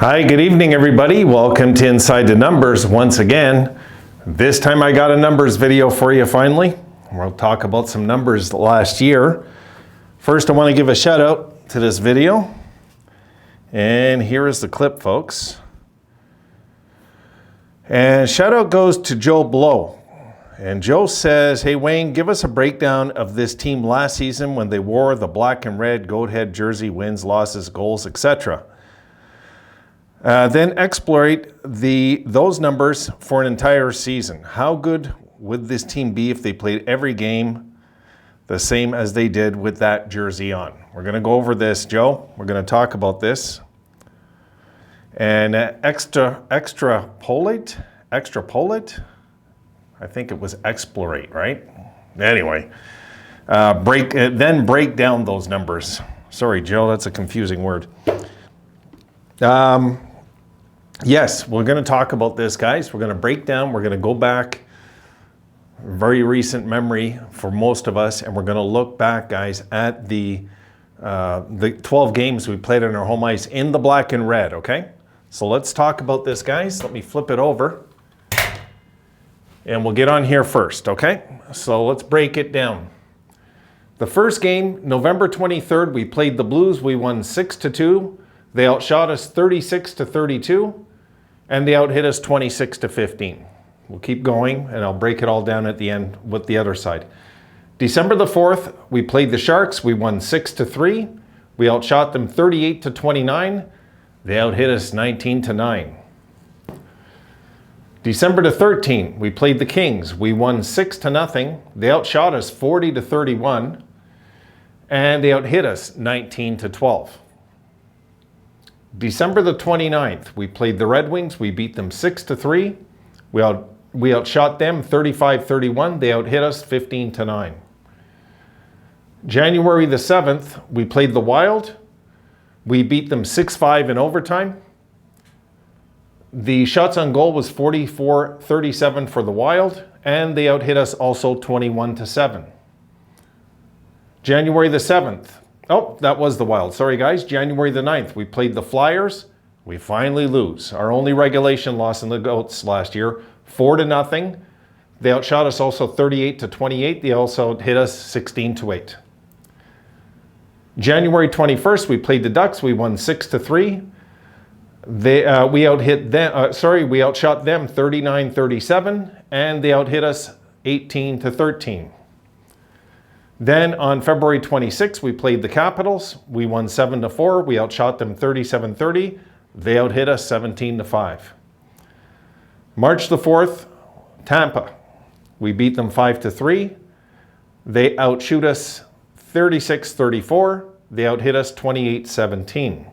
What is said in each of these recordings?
Hi, good evening everybody. Welcome to Inside the Numbers once again. This time I got a numbers video for you finally. We'll talk about some numbers last year. First I want to give a shout out to this video. And here is the clip, folks. And shout out goes to Joe Blow. And Joe says, hey Wayne, give us a breakdown of this team last season when they wore the black and red goat head jersey, wins, losses, goals, etc. Then exploit those numbers for an entire season. How good would this team be if they played every game the same as they did with that jersey on? We're going to go over this, Joe. We're going to talk about this. And extrapolate? I think it was explorate, right? Anyway, then break down those numbers. Sorry, Joe, that's a confusing word. Yes, we're going to talk about this, guys. We're going to break down, we're going to go back, very recent memory for most of us, and we're going to look back, guys, at the 12 games we played on our home ice in the black and red, okay? So let's talk about this, guys. Let me flip it over, and we'll get on here first, okay? So let's break it down. The first game, November 23rd, we played the Blues. We won 6-2. They outshot us 36-32. And they outhit us 26-15. We'll keep going, and I'll break it all down at the end with the other side. December the 4th, we played the Sharks. We won 6-3. We outshot them 38-29. They outhit us 19-9. December the 13th, we played the Kings. We won 6-0. They outshot us 40-31. And they outhit us 19-12. December the 29th, we played the Red Wings. We beat them 6-3. We outshot them 35-31. They outhit us 15-9. January the 7th, we played the Wild. We beat them 6-5 in overtime. The shots on goal was 44-37 for the Wild, and they outhit us also 21-7. January the 7th, oh, that was the Wild. Sorry, guys. January the 9th, we played the Flyers. We finally lose. Our only regulation loss in the Goats last year, 4-0. They outshot us also 38-28. They also hit us 16-8. January 21st, we played the Ducks. We won 6-3. We outshot them 39-37, and they outhit us 18-13. Then on February 26th, we played the Capitals. We won 7-4. We outshot them 37-30. They outhit us 17-5. March the 4th, Tampa. We beat them 5-3. They outshoot us 36-34. They outhit us 28-17.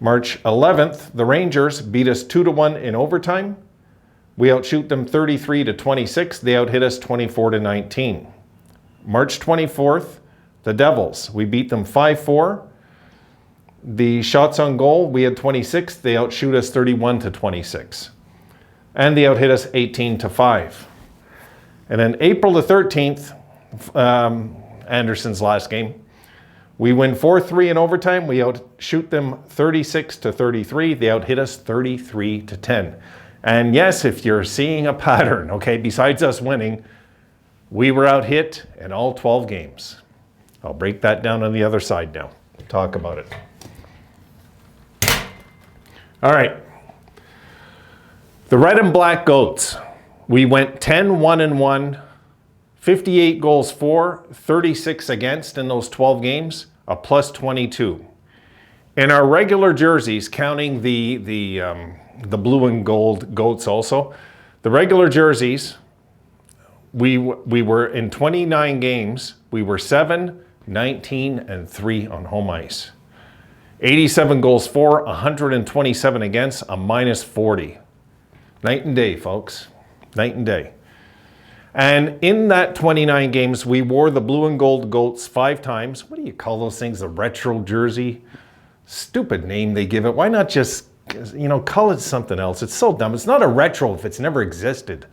March 11th, the Rangers beat us 2-1 in overtime. We outshoot them 33-26. They outhit us 24-19. March 24th, the Devils. We beat them 5-4. The shots on goal, we had 26. They outshoot us 31-26. And they outhit us 18-5. And then April the 13th, Anderson's last game, we win 4-3 in overtime. We outshoot them 36-33. They outhit us 33-10. And yes, if you're seeing a pattern, okay, besides us winning, we were out hit in all 12 games. I'll break that down on the other side now. Talk about it. All right. The Red and Black Goats. We went 10-1-1, 58 goals for, 36 against in those 12 games, a plus 22. In our regular jerseys, counting the blue and gold Goats also, the regular jerseys, we were in 29 games, we were 7-19-3 on home ice. 87 goals for, 127 against, a minus 40. Night and day, folks. Night and day. And in that 29 games, we wore the blue and gold Goats 5 times. What do you call those things? The retro jersey? Stupid name they give it. Why not just, call it something else? It's so dumb. It's not a retro if it's never existed.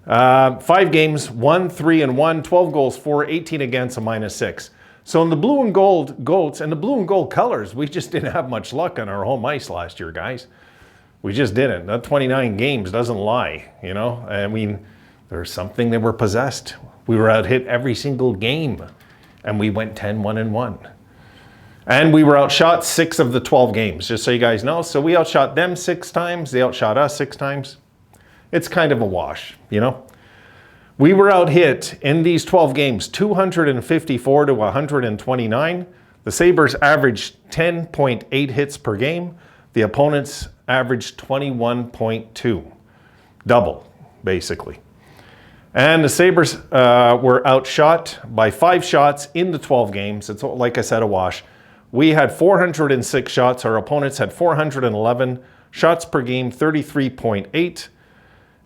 5 games, 1-3-1, 12 goals for, 18 against, a minus 6. So in the blue and gold goats and the blue and gold colors, we just didn't have much luck on our home ice last year, guys. We just didn't. That 29 games doesn't lie, you know? I mean, there's something that we're possessed. We were out hit every single game, and we went 10-1-1. And we were outshot 6 of the 12 games, just so you guys know. So we outshot them 6 times. They outshot us 6 times. It's kind of a wash, you know? We were out hit in these 12 games, 254 to 129. The Sabres averaged 10.8 hits per game. The opponents averaged 21.2. Double, basically. And the Sabres were outshot by 5 shots in the 12 games. It's, like I said, a wash. We had 406 shots. Our opponents had 411. Shots per game, 33.8.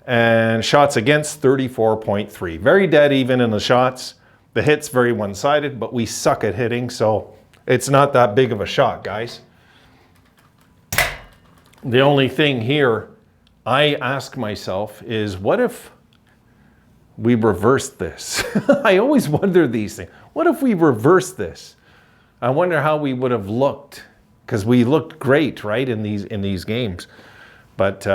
And shots against, 34.3. Very dead even in the shots. The hits very one-sided, but we suck at hitting, so it's not that big of a shot, guys. The only thing here I ask myself is, what if we reversed this? I always wonder these things. What if we reversed this? I wonder how we would have looked, because we looked great, right, in these games. But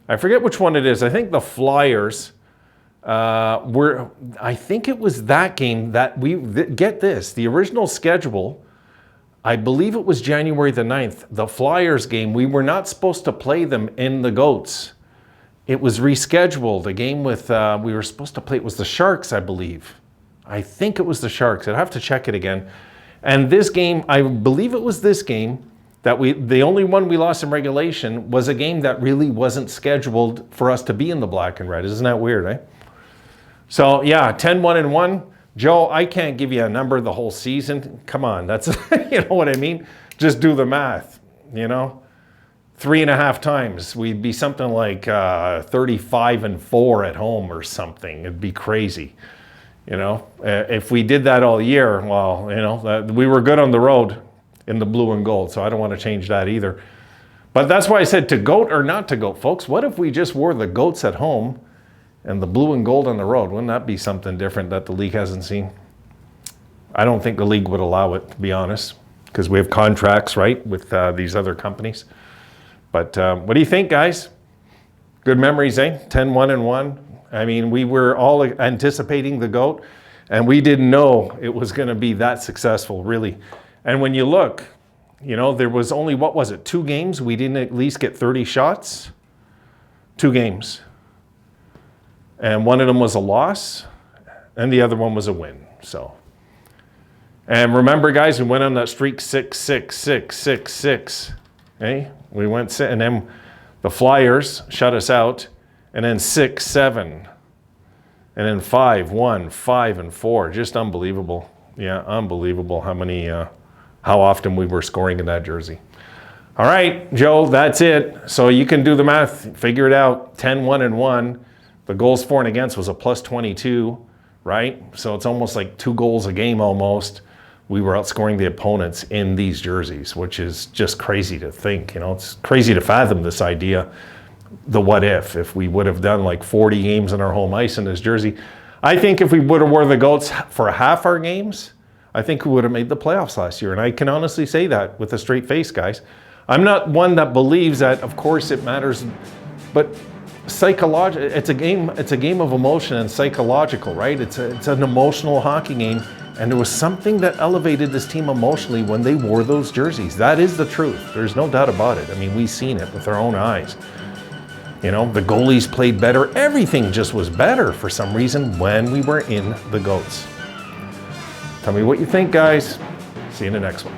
I forget which one it is. I think the Flyers were. I think it was that game that get this. The original schedule, I believe it was January the 9th. The Flyers game, we were not supposed to play them in the Goats. It was rescheduled. A game with we were supposed to play. It was the Sharks, I believe. I think it was the Sharks. I'd have to check it again. And this game, I believe it was this game, that the only one we lost in regulation was a game that really wasn't scheduled for us to be in the black and red. Isn't that weird, eh? So yeah, 10-1-1. Joe, I can't give you a number the whole season. Come on, that's, you know what I mean? Just do the math, you know? 3.5 times, we'd be something like 35-4 at home or something. It'd be crazy. You know, if we did that all year, well, you know, we were good on the road in the blue and gold, so I don't want to change that either. But that's why I said to goat or not to goat, folks. What if we just wore the goats at home and the blue and gold on the road? Wouldn't that be something different that the league hasn't seen? I don't think the league would allow it, to be honest, because we have contracts, right, with these other companies. But what do you think, guys? Good memories, eh? 10-1-1. I mean, we were all anticipating the GOAT, and we didn't know it was going to be that successful, really. And when you look, you know, there was only, what was it, 2 games? We didn't at least get 30 shots? 2 games. And one of them was a loss, and the other one was a win. So, and remember, guys, we went on that streak 6-6-6-6-6. Okay? We went, and then the Flyers shut us out. And then 6-7, and then 5-1, 5-4, just unbelievable. Yeah, unbelievable how often we were scoring in that jersey. All right, Joe, that's it. So you can do the math, figure it out. 10-1-1. The goals for and against was a +22, right? So it's almost like 2 goals a game almost. We were outscoring the opponents in these jerseys, which is just crazy to think. You know, it's crazy to fathom this idea. The what if we would have done like 40 games in our home ice in this jersey. I think if we would have worn the Goats for half our games, I think we would have made the playoffs last year. And I can honestly say that with a straight face, guys. I'm not one that believes that, of course, it matters, but psychologically, it's a game of emotion and psychological, right? It's an emotional hockey game. And there was something that elevated this team emotionally when they wore those jerseys. That is the truth. There's no doubt about it. I mean, we've seen it with our own eyes. You know, the goalies played better. Everything just was better for some reason when we were in the Goats. Tell me what you think, guys. See you in the next one.